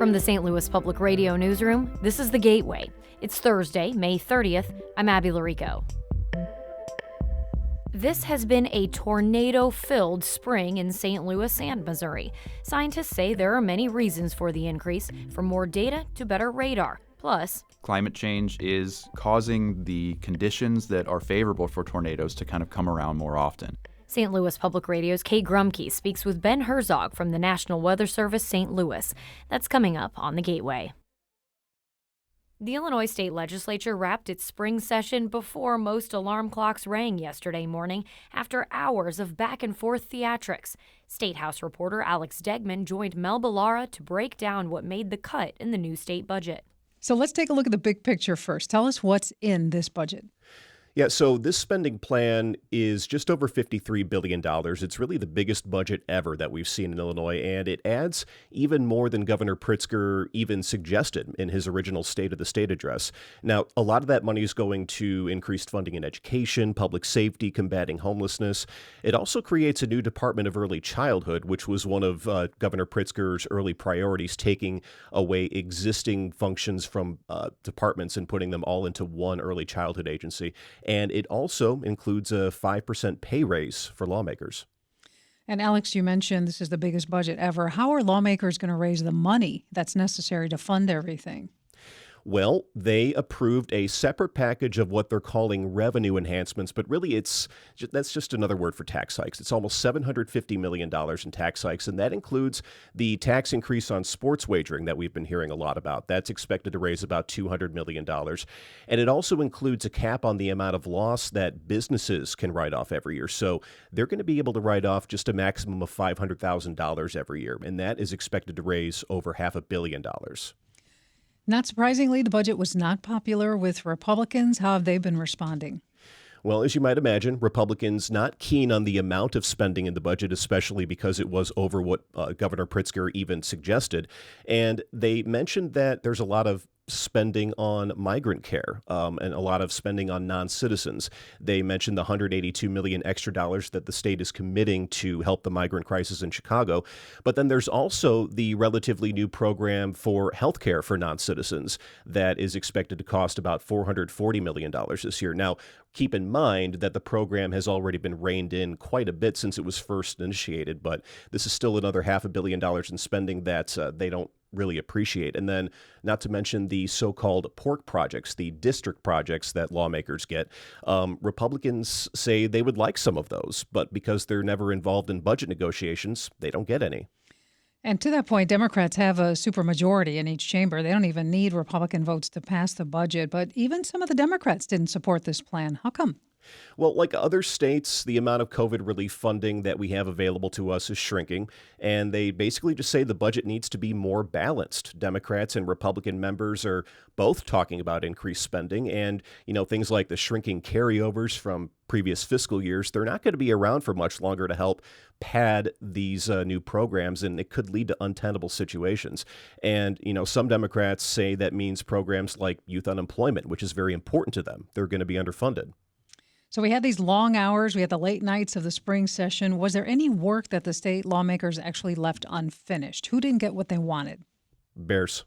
From the St. Louis Public Radio newsroom, this is The Gateway. It's Thursday, May 30th. I'm Abby Larico. This has been a tornado-filled spring in St. Louis and Missouri. Scientists say there are many reasons for the increase, from more data to better radar. Plus, climate change is causing the conditions that are favorable for tornadoes to kind of come around more often. St. Louis Public Radio's Kate Grumke speaks with Ben Herzog from the National Weather Service St. Louis. That's coming up on The Gateway. The Illinois State Legislature wrapped its spring session before most alarm clocks rang yesterday morning after hours of back-and-forth theatrics. State House reporter Alex Degman joined Melba Lara to break down what made the cut in the new state budget. So let's take a look at the big picture first. Tell us what's in this budget. Yeah, so this spending plan is just over $53 billion. It's really the biggest budget ever that we've seen in Illinois, and it adds even more than Governor Pritzker even suggested in his original State of the State address. Now, a lot of that money is going to increased funding in education, public safety, combating homelessness. It also creates a new Department of Early Childhood, which was one of Governor Pritzker's early priorities, taking away existing functions from departments and putting them all into one early childhood agency. And it also includes a 5% pay raise for lawmakers. And Alex, you mentioned this is the biggest budget ever. How are lawmakers going to raise the money that's necessary to fund everything? Well, they approved a separate package of what they're calling revenue enhancements, but really that's just another word for tax hikes. It's almost $750 million in tax hikes, and that includes the tax increase on sports wagering that we've been hearing a lot about. That's expected to raise about $200 million. And it also includes a cap on the amount of loss that businesses can write off every year. So they're going to be able to write off just a maximum of $500,000 every year, and that is expected to raise over $500 million. Not surprisingly, the budget was not popular with Republicans. How have they been responding? Well, as you might imagine, Republicans not keen on the amount of spending in the budget, especially because it was over what Governor Pritzker even suggested. And they mentioned that there's a lot of spending on migrant care and a lot of spending on non-citizens. They mentioned the $182 million extra dollars that the state is committing to help the migrant crisis in Chicago. But then there's also the relatively new program for health care for non-citizens that is expected to cost about $440 million this year. Now, keep in mind that the program has already been reined in quite a bit since it was first initiated, but this is still another $500 million in spending that they don't really appreciate. And then not to mention the so-called pork projects, the district projects that lawmakers get. Republicans say they would like some of those, but because they're never involved in budget negotiations, they don't get any. And to that point, Democrats have a supermajority in each chamber. They don't even need Republican votes to pass the budget. But even some of the Democrats didn't support this plan. How come? Well, like other states, the amount of COVID relief funding that we have available to us is shrinking, and they basically just say the budget needs to be more balanced. Democrats and Republican members are both talking about increased spending, and, things like the shrinking carryovers from previous fiscal years, they're not going to be around for much longer to help pad these new programs, and it could lead to untenable situations. And, some Democrats say that means programs like youth unemployment, which is very important to them, they're going to be underfunded. So we had these long hours. We had the late nights of the spring session. Was there any work that the state lawmakers actually left unfinished? Who didn't get what they wanted? Bears.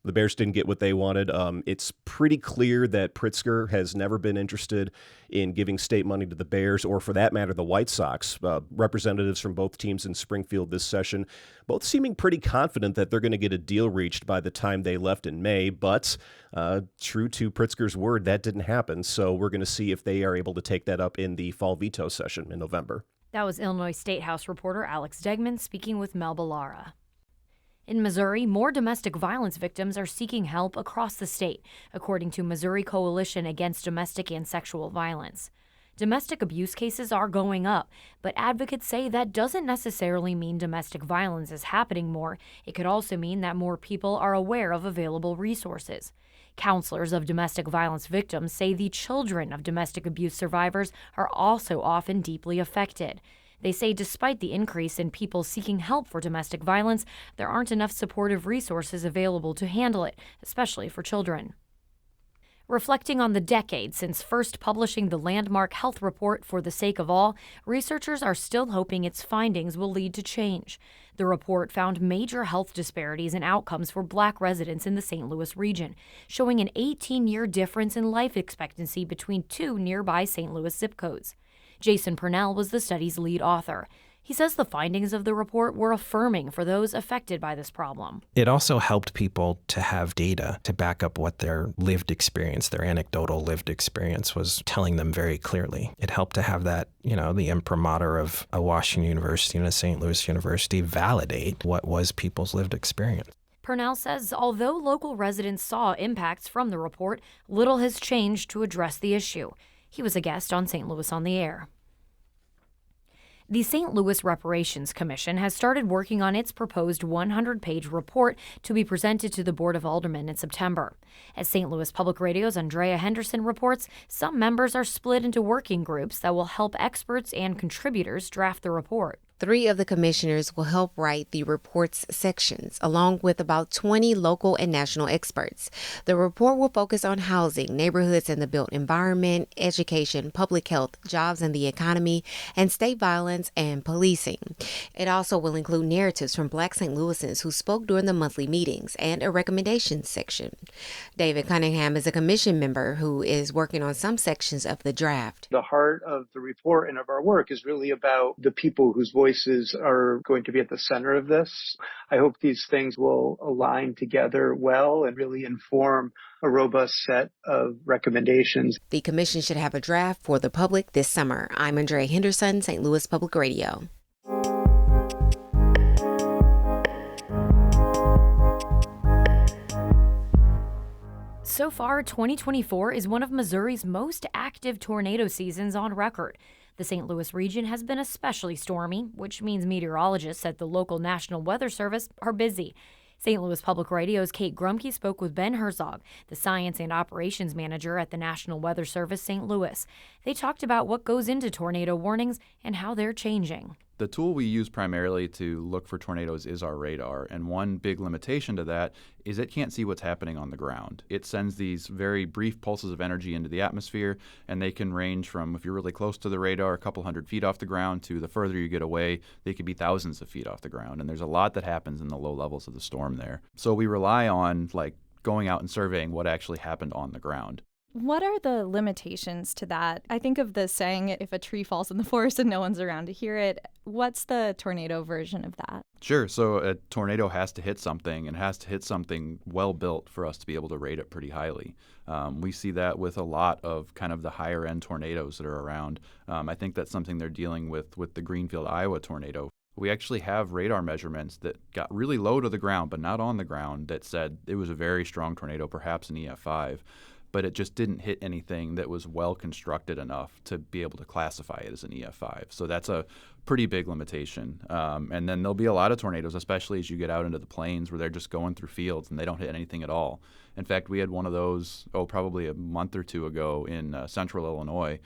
The Bears didn't get what they wanted. It's pretty clear that Pritzker has never been interested in giving state money to the Bears, or for that matter, the White Sox. Representatives from both teams in Springfield this session, both seeming pretty confident that they're going to get a deal reached by the time they left in May. But true to Pritzker's word, that didn't happen. So we're going to see if they are able to take that up in the fall veto session in November. That was Illinois State House reporter Alex Degman speaking with Melba Lara. In Missouri, more domestic violence victims are seeking help across the state, according to Missouri Coalition Against Domestic and Sexual Violence. Domestic abuse cases are going up, but advocates say that doesn't necessarily mean domestic violence is happening more. It could also mean that more people are aware of available resources. Counselors of domestic violence victims say the children of domestic abuse survivors are also often deeply affected. They say despite the increase in people seeking help for domestic violence, there aren't enough supportive resources available to handle it, especially for children. Reflecting on the decade since first publishing the landmark health report For the Sake of All, researchers are still hoping its findings will lead to change. The report found major health disparities in outcomes for Black residents in the St. Louis region, showing an 18-year difference in life expectancy between two nearby St. Louis zip codes. Jason Purnell was the study's lead author. He says the findings of the report were affirming for those affected by this problem. It also helped people to have data to back up what their lived experience, their anecdotal lived experience was telling them very clearly. It helped to have that, the imprimatur of a Washington University and a St. Louis University validate what was people's lived experience. Purnell says although local residents saw impacts from the report, little has changed to address the issue. He was a guest on St. Louis on the Air. The St. Louis Reparations Commission has started working on its proposed 100-page report to be presented to the Board of Aldermen in September. As St. Louis Public Radio's Andrea Henderson reports, some members are split into working groups that will help experts and contributors draft the report. 3 of the commissioners will help write the report's sections, along with about 20 local and national experts. The report will focus on housing, neighborhoods and the built environment, education, public health, jobs and the economy, and state violence and policing. It also will include narratives from Black St. Louisans who spoke during the monthly meetings and a recommendations section. David Cunningham is a commission member who is working on some sections of the draft. The heart of the report and of our work is really about the people whose voices are going to be at the center of this. I hope these things will align together well and really inform a robust set of recommendations. The commission should have a draft for the public this summer. I'm Andrea Henderson, St. Louis Public Radio. So far, 2024 is one of Missouri's most active tornado seasons on record. The St. Louis region has been especially stormy, which means meteorologists at the local National Weather Service are busy. St. Louis Public Radio's Kate Grumke spoke with Ben Herzog, the Science and Operations Manager at the National Weather Service St. Louis. They talked about what goes into tornado warnings and how they're changing. The tool we use primarily to look for tornadoes is our radar, and one big limitation to that is it can't see what's happening on the ground. It sends these very brief pulses of energy into the atmosphere, and they can range from, if you're really close to the radar, a couple hundred feet off the ground, to the further you get away, they could be thousands of feet off the ground, and there's a lot that happens in the low levels of the storm there. So we rely on going out and surveying what actually happened on the ground. What are the limitations to that? I think of the saying, if a tree falls in the forest and no one's around to hear it. What's the tornado version of that? Sure. So a tornado has to hit something, and has to hit something well built for us to be able to rate it pretty highly. We see that with a lot of kind of the higher end tornadoes that are around. I think that's something they're dealing with the Greenfield, Iowa tornado. We actually have radar measurements that got really low to the ground, but not on the ground, that said it was a very strong tornado, perhaps an EF5. But it just didn't hit anything that was well constructed enough to be able to classify it as an EF5. So that's a pretty big limitation. And then there'll be a lot of tornadoes, especially as you get out into the plains where they're just going through fields and they don't hit anything at all. In fact, we had one of those, probably a month or two ago in central Illinois.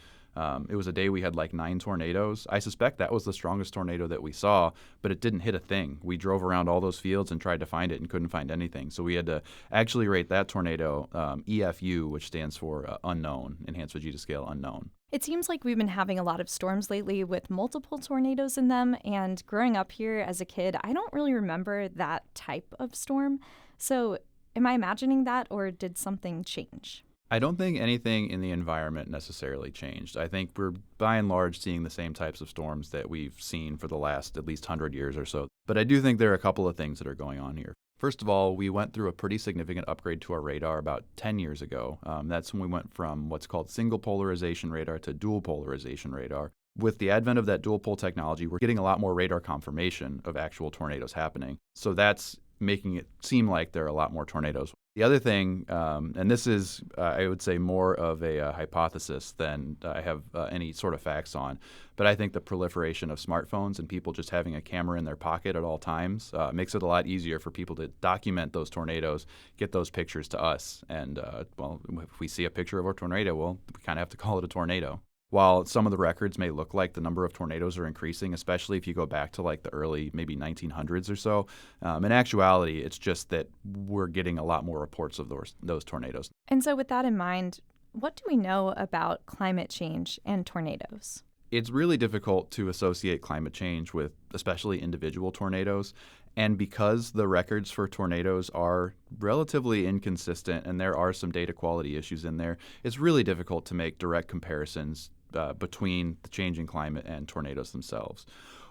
It was a day we had 9 tornadoes. I suspect that was the strongest tornado that we saw, but it didn't hit a thing. We drove around all those fields and tried to find it and couldn't find anything. So we had to actually rate that tornado EFU, which stands for unknown, enhanced Vegeta scale unknown. It seems like we've been having a lot of storms lately with multiple tornadoes in them. And growing up here as a kid, I don't really remember that type of storm. So am I imagining that, or did something change? I don't think anything in the environment necessarily changed. I think we're by and large seeing the same types of storms that we've seen for the last at least 100 years or so. But I do think there are a couple of things that are going on here. First of all, we went through a pretty significant upgrade to our radar about 10 years ago. That's when we went from what's called single polarization radar to dual polarization radar. With the advent of that dual pol technology, we're getting a lot more radar confirmation of actual tornadoes happening. So that's making it seem like there are a lot more tornadoes. The other thing, and this is, I would say, more of a hypothesis than I have any sort of facts on, but I think the proliferation of smartphones and people just having a camera in their pocket at all times makes it a lot easier for people to document those tornadoes, get those pictures to us. And, if we see a picture of a tornado, well, we kind of have to call it a tornado. while some of the records may look like the number of tornadoes are increasing, especially if you go back to like the early maybe 1900s or so, in actuality, it's just that we're getting a lot more reports of those tornadoes. And so with that in mind, what do we know about climate change and tornadoes? It's really difficult to associate climate change with especially individual tornadoes. And because the records for tornadoes are relatively inconsistent and there are some data quality issues in there, it's really difficult to make direct comparisons between the changing climate and tornadoes themselves.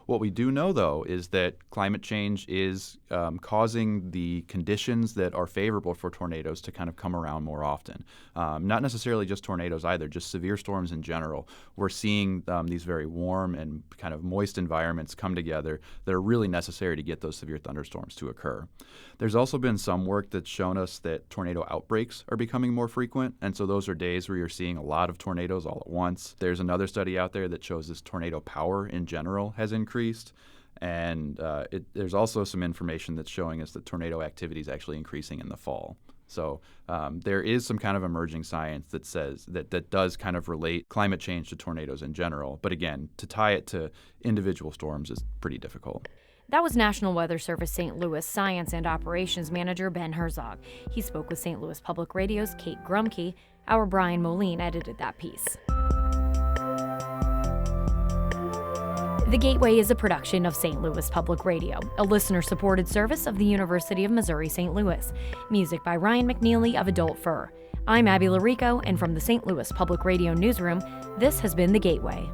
What we do know, though, is that climate change is causing the conditions that are favorable for tornadoes to kind of come around more often. Not necessarily just tornadoes either, just severe storms in general. We're seeing these very warm and kind of moist environments come together that are really necessary to get those severe thunderstorms to occur. There's also been some work that's shown us that tornado outbreaks are becoming more frequent, and so those are days where you're seeing a lot of tornadoes all at once. There's another study out there that shows this tornado power in general has increased, and there's also some information that's showing us that tornado activity is actually increasing in the fall. So there is some kind of emerging science that says that does kind of relate climate change to tornadoes in general. But again, to tie it to individual storms is pretty difficult. That was National Weather Service St. Louis Science and Operations Manager Ben Herzog. He spoke with St. Louis Public Radio's Kate Grumke. Our Brian Moline edited that piece. The Gateway is a production of St. Louis Public Radio, a listener-supported service of the University of Missouri-St. Louis. Music by Ryan McNeely of Adult Fur. I'm Abby Larico, and from the St. Louis Public Radio newsroom, this has been The Gateway.